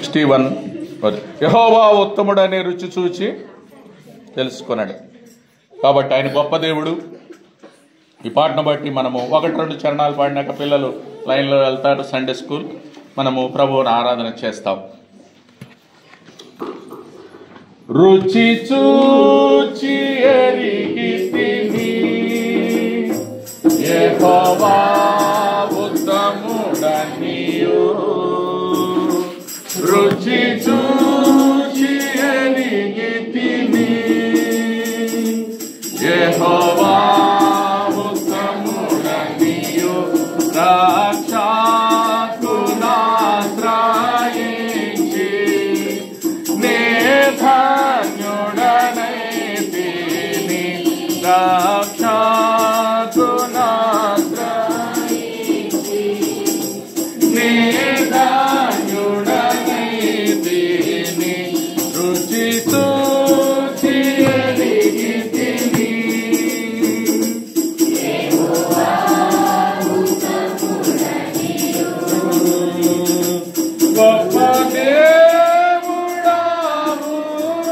61 యెహోవా ఉత్తముడనే రుచి చూచి తెలుసుకున్నాడు. కాబట్టి ఆయన గొప్ప దేవుడు. ఈ పాటను బట్టి మనము 1-2 చరణాలు పాడినాక పిల్లలు లైన్లో వెళ్తారు సండే స్కూల్. మనము ప్రభువుని ఆరాధన చేస్తాం. రుచి చూచి ఎరిగితిని యెహోవా ఉత్తముడనియు, రుచి చూచి ఎరిగితిని యెహోవా ఉత్తముడనియు, రక్షకునాశ్రయించి నే ధన్యుడనైతిని, రక్షకునాశ్రయించి నే ధన్యుడనైతిని, రుచి చూచి ఎరిగితిని గొప్ప దేవుడవు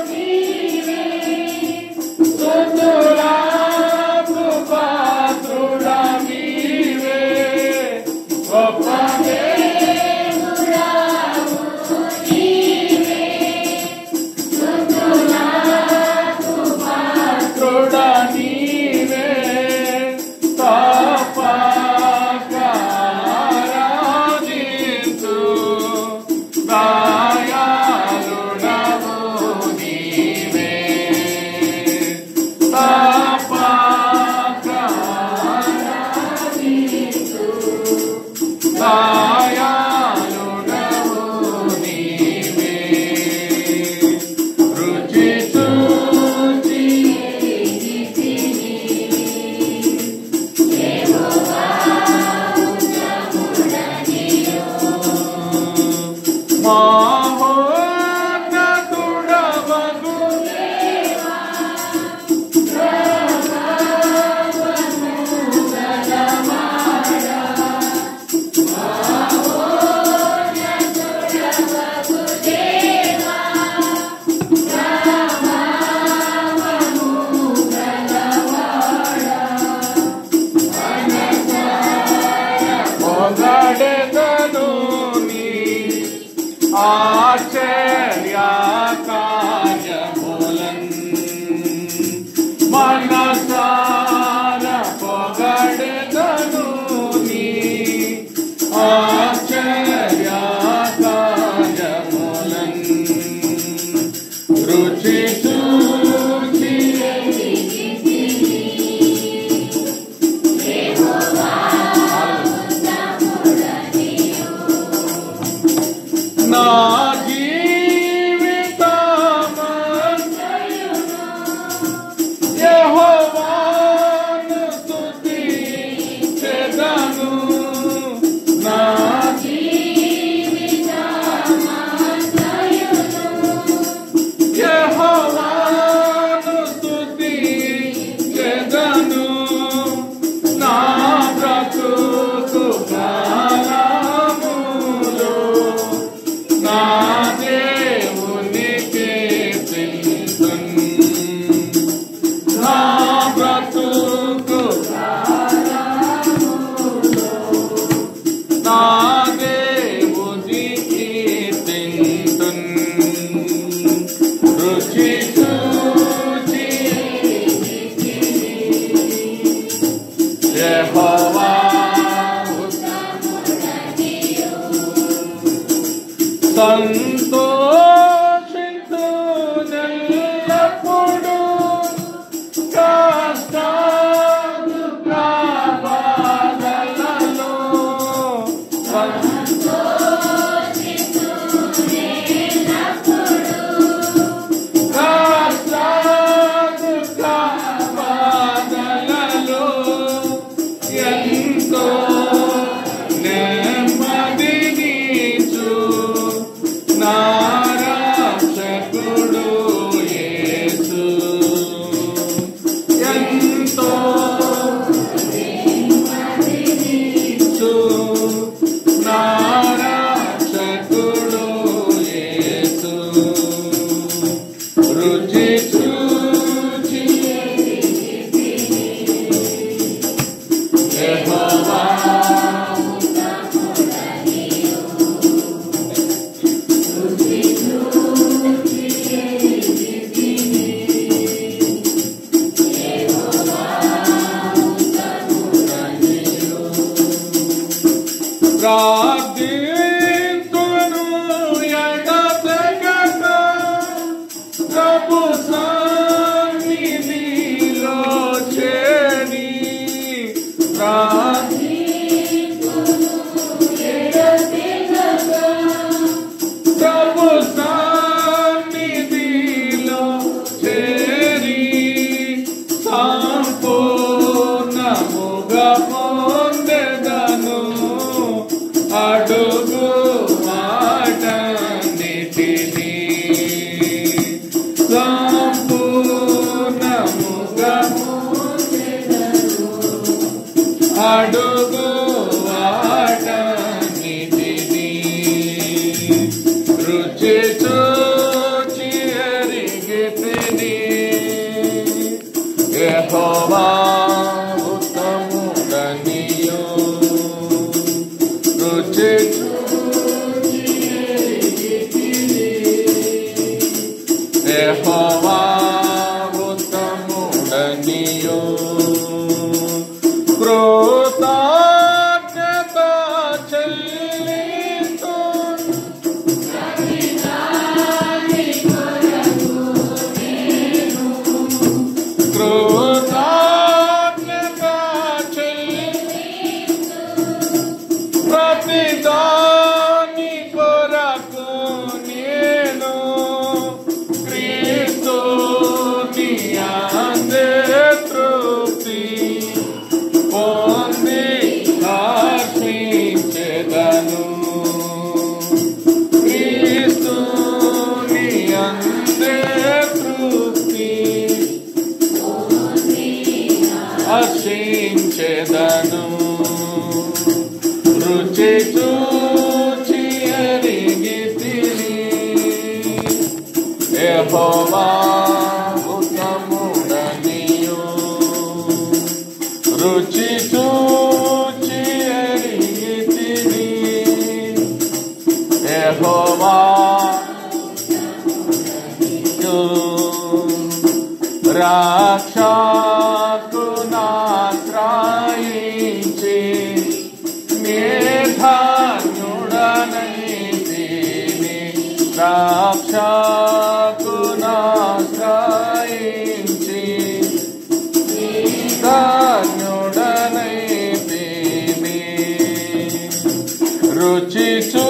నీవే, స్తుతులకు పాత్రుడా నీవే, గొప్ప దేవుడవు నీవే, స్తుతులకు పాత్రుడా నీవే, తప్పక ఆరాధించు దయాళుడవు నీవే, తప్పక ఆరాధించు దయాళుడవు నీవే, రుచి చూచి మహోన్నతుడవగు దేవా, మహోన్నతుడవగు దేవా, పొగడెదను నీ ఆశ్చర్య కార్యములన్, మనసార పొగడెదను నీ ఆశ్చర్య కార్యములన్, రుచి చూచి నా జీవితమంతయును యెహోవాను స్తుతించెదను, నా జీవితమంతయును యెహోవాను స్తుతించెదను, నా బ్రతుకు కాలములో నా దేవునికి చింతన్, నా బ్రతుకు కాలములో నా దేవునికి చింతన్, రుచి చూచి యెహోవా సంతోషించు నెల్లప్పుడు కష్టాలు బాధలలో, కష్టాలు బాధలలో ఎంతో నెమ్మదినిచ్చు నా రక్షకుడు యేసు, ఎంతో నెమ్మదినిచ్చు నా రక్షకుడు యేసు. సంపూర్ణముగా అడుగు వాటన్నిటిని రుచి చూచి ఎరిగితిని. యెహోవా ఉత్తముడనియు రుచి చూచి ఎరిగితిని. యెహోవా ఉత్తముడనియు కృతజ్ఞత చెల్లిస్తూ కృతజ్ఞత చెల్లిస్తూ ప్రతిదాని కొరకు నేను క్రీస్తుని అందే తృప్తి పొంది హర్షించెదను. క్రీస్తుని అందే తృప్తి హర్షించెదను. రుచి చూచి ఎరిగితిని. యెహోవా ఉత్తముడనియు రుచి చూచి ఎరిగితిని. యెహోవా రక్షకునాశ్రయించి నిర్ధన్యుడనైతిని. రక్షకునాశ్రయించి ధన్యుడనైతిని. రుచి చూ